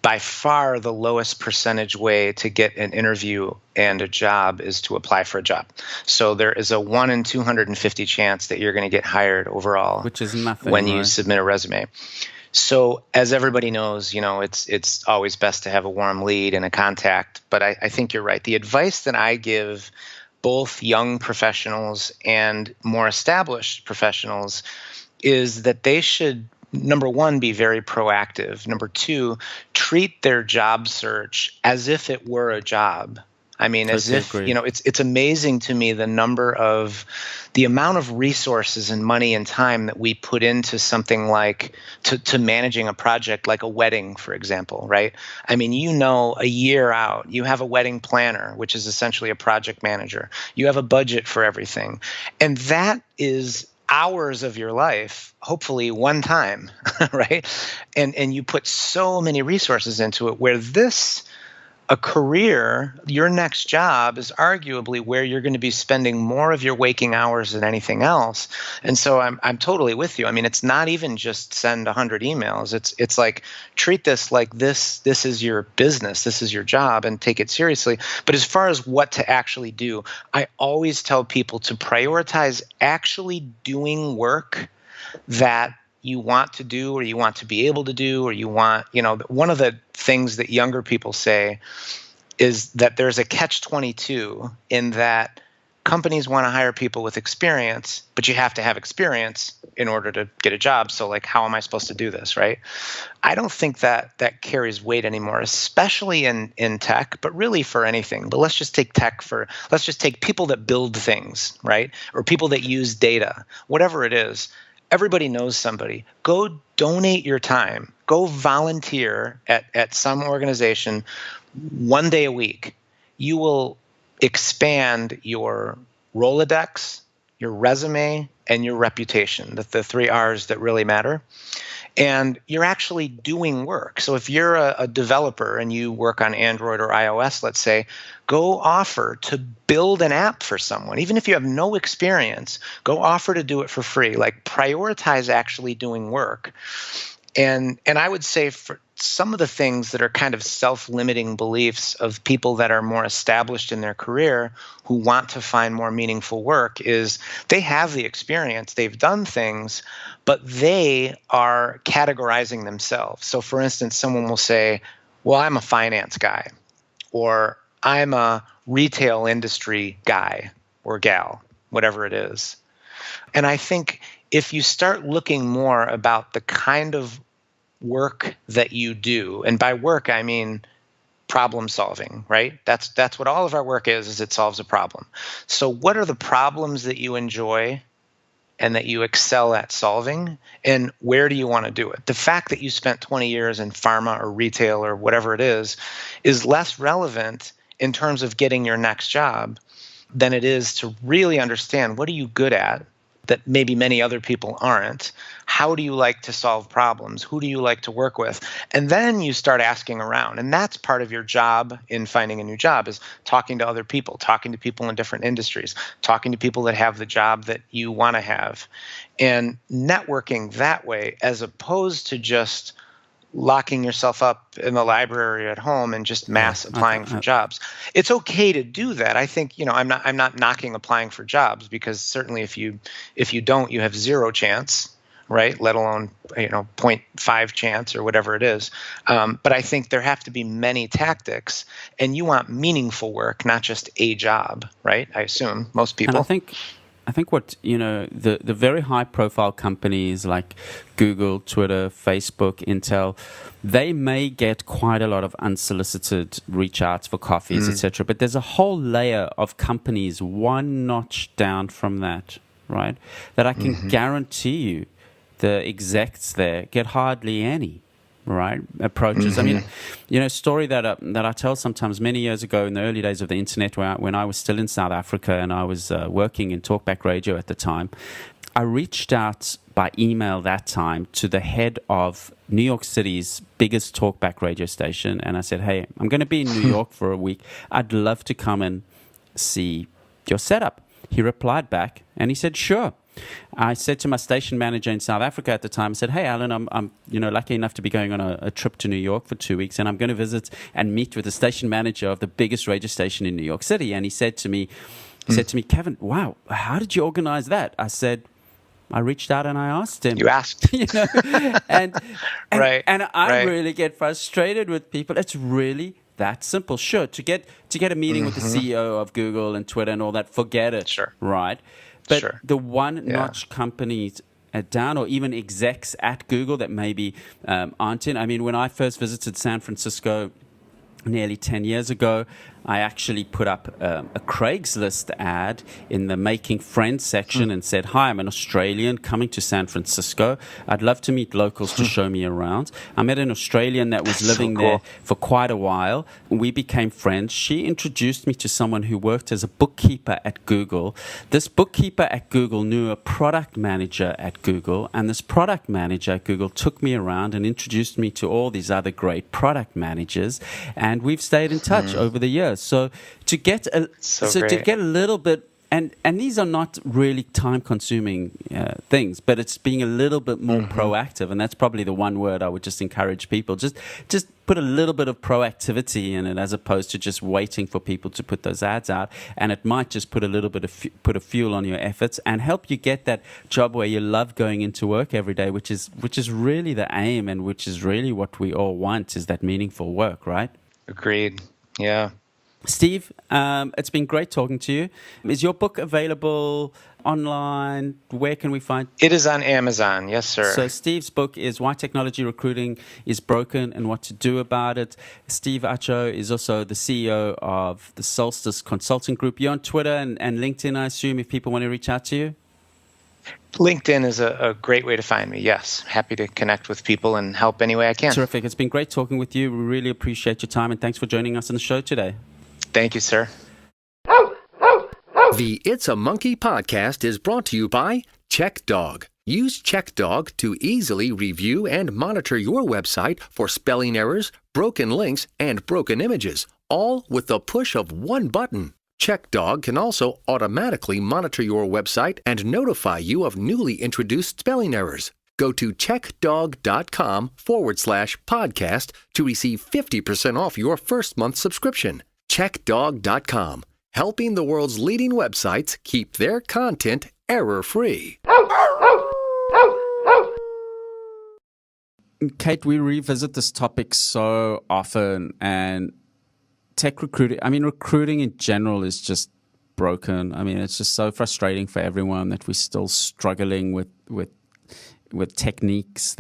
by far the lowest percentage way to get an interview and a job is to apply for a job. So there is a 1 in 250 chance that you're going to get hired overall, which is nothing when you submit a resume. So as everybody knows, it's always best to have a warm lead and a contact. But I think you're right. The advice that I give both young professionals and more established professionals is that they should, number one, be very proactive. Number two, treat their job search as if it were a job. I mean, as if, it's amazing to me the amount of resources and money and time that we put into something like to managing a project like a wedding, for example, right? I mean, a year out, you have a wedding planner, which is essentially a project manager. You have a budget for everything. And that is hours of your life, hopefully one time, right? And you put so many resources into it, where this a career, your next job is arguably where you're going to be spending more of your waking hours than anything else. And so I'm totally with you. I mean, it's not even just send 100 emails. It's like treat this like this is your business, this is your job, and take it seriously. But as far as what to actually do, I always tell people to prioritize actually doing work that you want to do, or you want to be able to do, or you want, one of the things that younger people say is that there's a catch-22 in that companies want to hire people with experience, but you have to have experience in order to get a job. So like, how am I supposed to do this, right? I don't think that carries weight anymore, especially in tech, but really for anything. But let's just take let's just take people that build things, right? Or people that use data, whatever it is. Everybody knows somebody. Go donate your time. Go volunteer at some organization 1 day a week. You will expand your Rolodex, your resume, and your reputation, the 3 R's that really matter. And you're actually doing work. So if you're a developer and you work on Android or iOS, let's say, go offer to build an app for someone. Even if you have no experience, go offer to do it for free. Like, prioritize actually doing work. And I would say for some of the things that are kind of self-limiting beliefs of people that are more established in their career who want to find more meaningful work is they have the experience, they've done things, but they are categorizing themselves. So for instance, someone will say, well, I'm a finance guy, or I'm a retail industry guy or gal, whatever it is. And I think if you start looking more about the kind of work that you do, and by work I mean problem solving, right? That's what all of our work is it solves a problem. So what are the problems that you enjoy and that you excel at solving, and where do you want to do it? The fact that you spent 20 years in pharma or retail or whatever it is less relevant in terms of getting your next job than it is to really understand what are you good at that maybe many other people aren't. How do you like to solve problems? Who do you like to work with? And then you start asking around. And that's part of your job in finding a new job, is talking to other people, talking to people in different industries, talking to people that have the job that you want to have, and networking that way, as opposed to just locking yourself up in the library at home and just mass applying for jobs. It's okay to do that. I think, I'm not knocking applying for jobs, because certainly if you don't, you have zero chance, right? Let alone, 0.5 chance or whatever it is. But I think there have to be many tactics, and you want meaningful work, not just a job, right? I assume most people. And I think what, the very high profile companies like Google, Twitter, Facebook, Intel, they may get quite a lot of unsolicited reach outs for coffees, etc. But there's a whole layer of companies one notch down from that, right? That I can guarantee you the execs there get hardly any, right, approaches. I mean, story that I tell sometimes, many years ago in the early days of the internet, when I was still in South Africa and I was working in talkback radio at the time, I reached out by email that time to the head of New York City's biggest talkback radio station, and I said, hey, I'm going to be in New York for a week. I'd love to come and see your setup. He replied back and he said, sure. I said to my station manager in South Africa at the time, I said, hey, Alan, I'm lucky enough to be going on a trip to New York for 2 weeks, and I'm going to visit and meet with the station manager of the biggest radio station in New York City. And he said to me, Kevin, wow, how did you organize that? I said, I reached out and I asked him. You asked. and right. And I really get frustrated with people. It's really that simple. Sure, to get a meeting with the CEO of Google and Twitter and all that, forget it. Sure. Right? But the one-notch companies down, or even execs at Google that maybe aren't in. I mean, when I first visited San Francisco nearly 10 years ago, I actually put up a Craigslist ad in the Making Friends section and said, "Hi, I'm an Australian coming to San Francisco. I'd love to meet locals to show me around." I met an Australian that was living there for quite a while. We became friends. She introduced me to someone who worked as a bookkeeper at Google. This bookkeeper at Google knew a product manager at Google, and this product manager at Google took me around and introduced me to all these other great product managers, and we've stayed in touch over the years. So to get a little bit, and these are not really time-consuming things, but it's being a little bit more proactive, and that's probably the one word I would just encourage people. Just put a little bit of proactivity in it, as opposed to just waiting for people to put those ads out, and it might just put a little bit of put a fuel on your efforts and help you get that job where you love going into work every day, which is really the aim, and which is really what we all want, is that meaningful work, right? Agreed. Yeah. Steve, it's been great talking to you. Is your book available online? Where can we find it? Is on Amazon. Yes, sir. So Steve's book is Why Technology Recruiting is Broken and What to Do About It. Steve Acho is also the CEO of the Solstice Consulting Group. You're on Twitter and LinkedIn, I assume, if people want to reach out to you? LinkedIn is a great way to find me, yes. Happy to connect with people and help any way I can. Terrific. It's been great talking with you. We really appreciate your time, and thanks for joining us on the show today. Thank you, sir. The It's a Monkey podcast is brought to you by CheckDog. Use CheckDog to easily review and monitor your website for spelling errors, broken links, and broken images, all with the push of one button. CheckDog can also automatically monitor your website and notify you of newly introduced spelling errors. Go to checkdog.com/podcast to receive 50% off your first month subscription. CheckDog.com, helping the world's leading websites keep their content error-free. Kate, we revisit this topic so often, and recruiting in general is just broken. I mean, it's just so frustrating for everyone that we're still struggling with techniques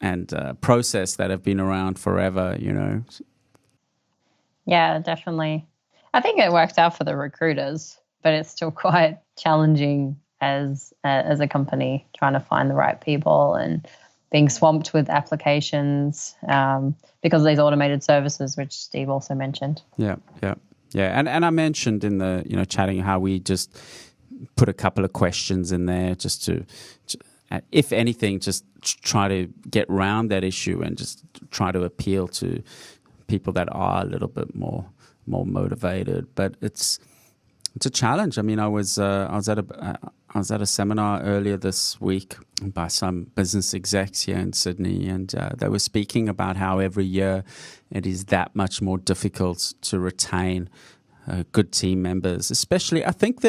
and process that have been around forever, you know. Yeah, definitely. I think it works out for the recruiters, but it's still quite challenging as a company trying to find the right people and being swamped with applications because of these automated services, which Steve also mentioned. Yeah. And I mentioned in the chatting how we just put a couple of questions in there just to if anything, just try to get around that issue and just try to appeal to people that are a little bit more motivated. But it's a challenge. I mean, I was at a seminar earlier this week by some business execs here in Sydney, and they were speaking about how every year it is that much more difficult to retain good team members. Especially, I think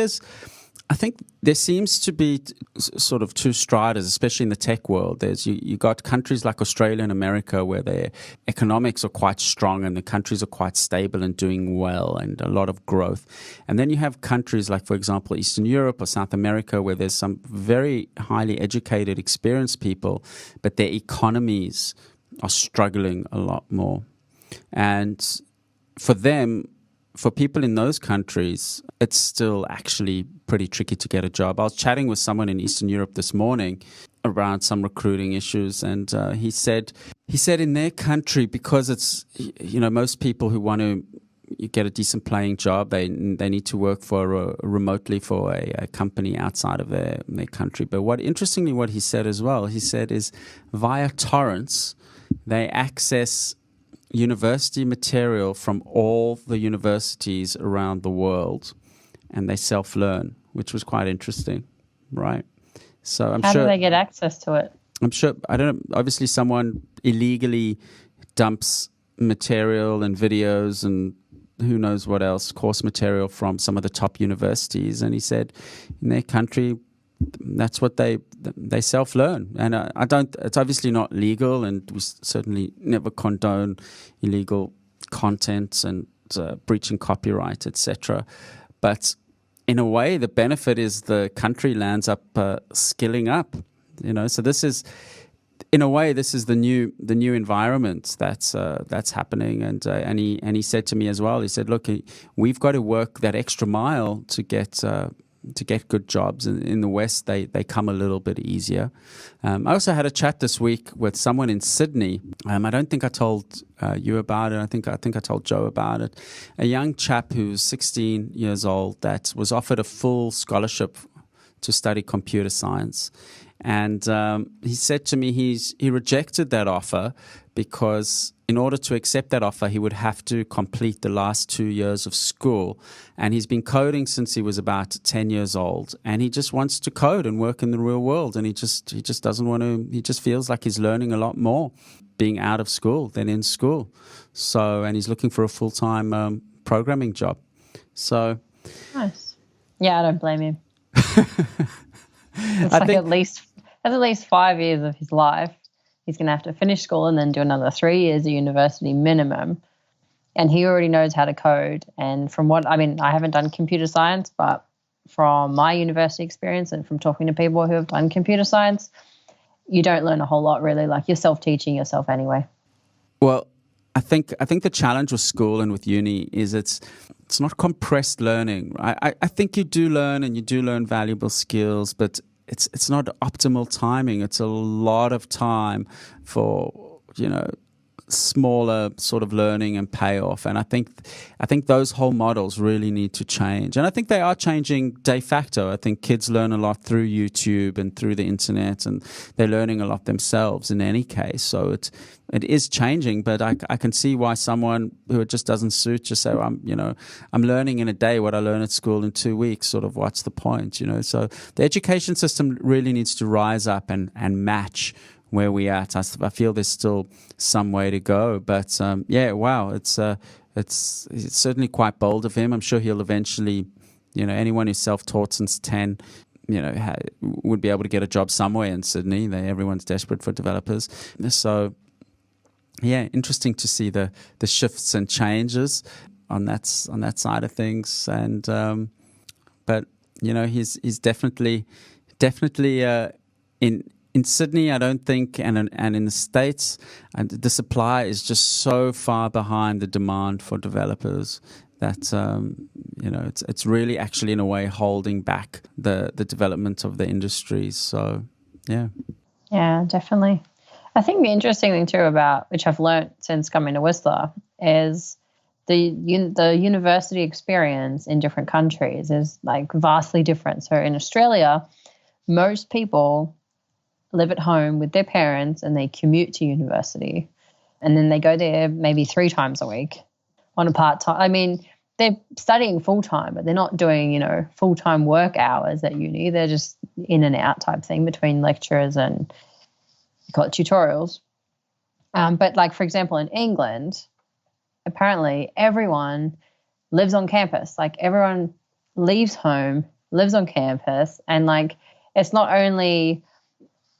there seems to be sort of two striders, especially in the tech world. There's you got countries like Australia and America where their economics are quite strong and the countries are quite stable and doing well and a lot of growth. And then you have countries like, for example, Eastern Europe or South America where there's some very highly educated, experienced people, but their economies are struggling a lot more. And for them, for people in those countries, it's still actually pretty tricky to get a job. I was chatting with someone in Eastern Europe this morning around some recruiting issues, and he said in their country, because it's most people who want to get a decent paying job, they need to work remotely for a company outside of their country. But what he said as well, he said is via torrents they access university material from all the universities around the world, and they self-learn, which was quite interesting, right? So How do they get access to it? I'm sure, I don't know, obviously someone illegally dumps material and videos and who knows what else, course material from some of the top universities, and he said in their country, that's what they self-learn. And it's obviously not legal, and we certainly never condone illegal content and breaching copyright, etc. But in a way, the benefit is the country lands up skilling up, so this is in a way, this is the new environment that's happening, and he said to me as well. He said, "Look, we've got to work that extra mile to get good jobs. In the West, they come a little bit easier." I also had a chat this week with someone in Sydney. I don't think I told you about it. I think I told Joe about it. A young chap who's 16 years old that was offered a full scholarship to study computer science. And he said to me he rejected that offer because in order to accept that offer, he would have to complete the last 2 years of school. And he's been coding since he was about 10 years old. And he just wants to code and work in the real world. And he just doesn't want to, he just feels like he's learning a lot more being out of school than in school. So, and he's looking for a full-time programming job. So. Nice. Yeah, I don't blame him. It's at least 5 years of his life. He's going to have to finish school and then do another 3 years of university minimum. And he already knows how to code. And from I haven't done computer science, but from my university experience and from talking to people who have done computer science, you don't learn a whole lot really. Like you're self-teaching yourself anyway. Well, I think the challenge with school and with uni is it's not compressed learning. I think you do learn valuable skills, but it's not optimal timing. It's a lot of time for, smaller sort of learning and payoff. And I think those whole models really need to change. And I think they are changing de facto. I think kids learn a lot through YouTube and through the internet, and they're learning a lot themselves in any case. So it is changing, but I can see why someone who it just doesn't suit just say, I'm learning in a day what I learn at school in 2 weeks. Sort of what's the point, So the education system really needs to rise up and match where we're at. I feel there's still some way to go, but wow, it's certainly quite bold of him. I'm sure he'll eventually, anyone who's self-taught since 10, would be able to get a job somewhere in Sydney. Everyone's desperate for developers. So, yeah, interesting to see the shifts and changes on that side of things. And but he's definitely in Sydney, I don't think, and in the States, and the supply is just so far behind the demand for developers that it's really actually in a way holding back the development of the industries. So, yeah. Yeah, definitely. I think the interesting thing too about, which I've learned since coming to Whistler, is the university experience in different countries is like vastly different. So in Australia, most people live at home with their parents and they commute to university, and then they go there maybe 3 times a week on a part-time. I mean, they're studying full-time, but they're not doing, full-time work hours at uni. They're just in and out type thing between lectures and you call it tutorials. But like, for example, in England, apparently everyone lives on campus. Like everyone leaves home, lives on campus, and like it's not only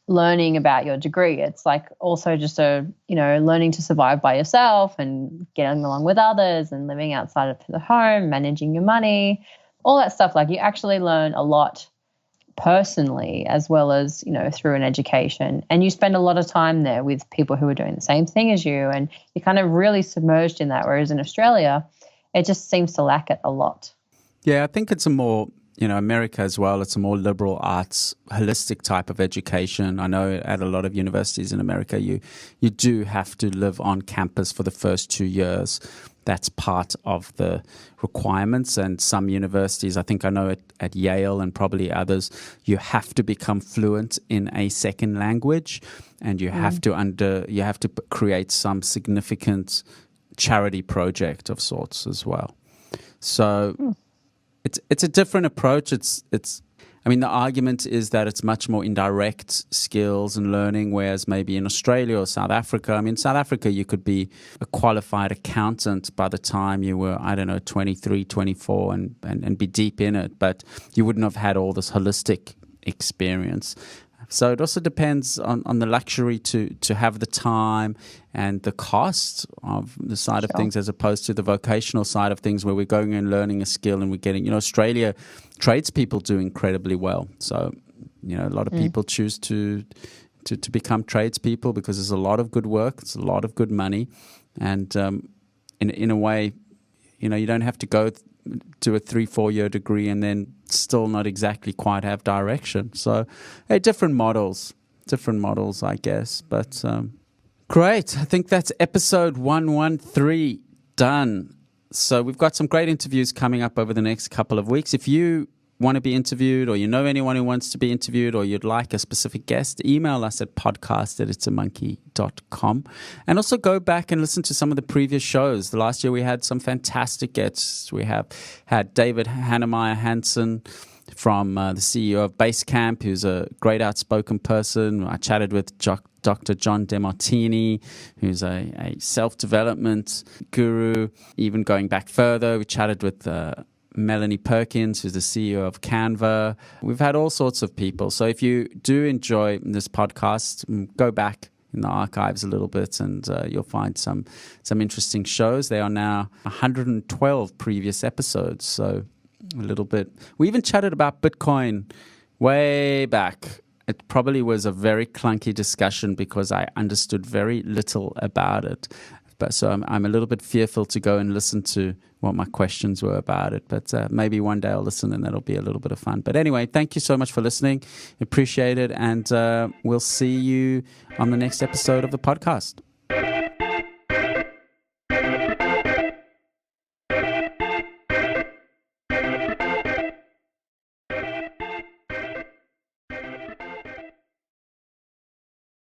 learning about your degree, it's like also just learning to survive by yourself and getting along with others and living outside of the home, managing your money, all that stuff. Like you actually learn a lot personally as well as through an education, and you spend a lot of time there with people who are doing the same thing as you, and you're kind of really submerged in that, whereas in Australia it just seems to lack it a lot. Yeah, I think it's a more America as well, it's a more liberal arts, holistic type of education. I know at a lot of universities in America, you do have to live on campus for the first 2 years. That's part of the requirements. And some universities, I think I know at Yale and probably others, you have to become fluent in a second language, and you have to create some significant charity project of sorts as well. So it's a different approach. The argument is that it's much more indirect skills and learning, whereas maybe in Australia or South Africa, South Africa, you could be a qualified accountant by the time you were, 23, 24 and be deep in it, but you wouldn't have had all this holistic experience. So it also depends on the luxury to have the time and the cost of the side of things, as opposed to the vocational side of things where we're going and learning a skill and we're getting, Australia, tradespeople do incredibly well. So, a lot of people choose to to become tradespeople, because there's a lot of good work, it's a lot of good money, and in a way, you know, you don't have to go do a 3-4 year degree and then still not exactly quite have direction. So, different models, I guess. But great. I think that's episode 113 done. So we've got some great interviews coming up over the next couple of weeks. If you want to be interviewed, or you know anyone who wants to be interviewed, or you'd like a specific guest, email us at podcast@itsamonkey.com. And also go back and listen to some of the previous shows. The last year we had some fantastic guests. We have had David Hannemeyer Hansen from the CEO of Basecamp, who's a great outspoken person. I chatted with Dr. John DeMartini, who's a self-development guru. Even going back further, we chatted with Melanie Perkins, who's the CEO of Canva. We've had all sorts of people. So if you do enjoy this podcast, go back in the archives a little bit, and you'll find some interesting shows. There are now 112 previous episodes, so a little bit. We even chatted about Bitcoin way back. It probably was a very clunky discussion because I understood very little about it. But so I'm a little bit fearful to go and listen to what my questions were about it. But maybe one day I'll listen, and that'll be a little bit of fun. But anyway, thank you so much for listening. Appreciate it. And we'll see you on the next episode of the podcast.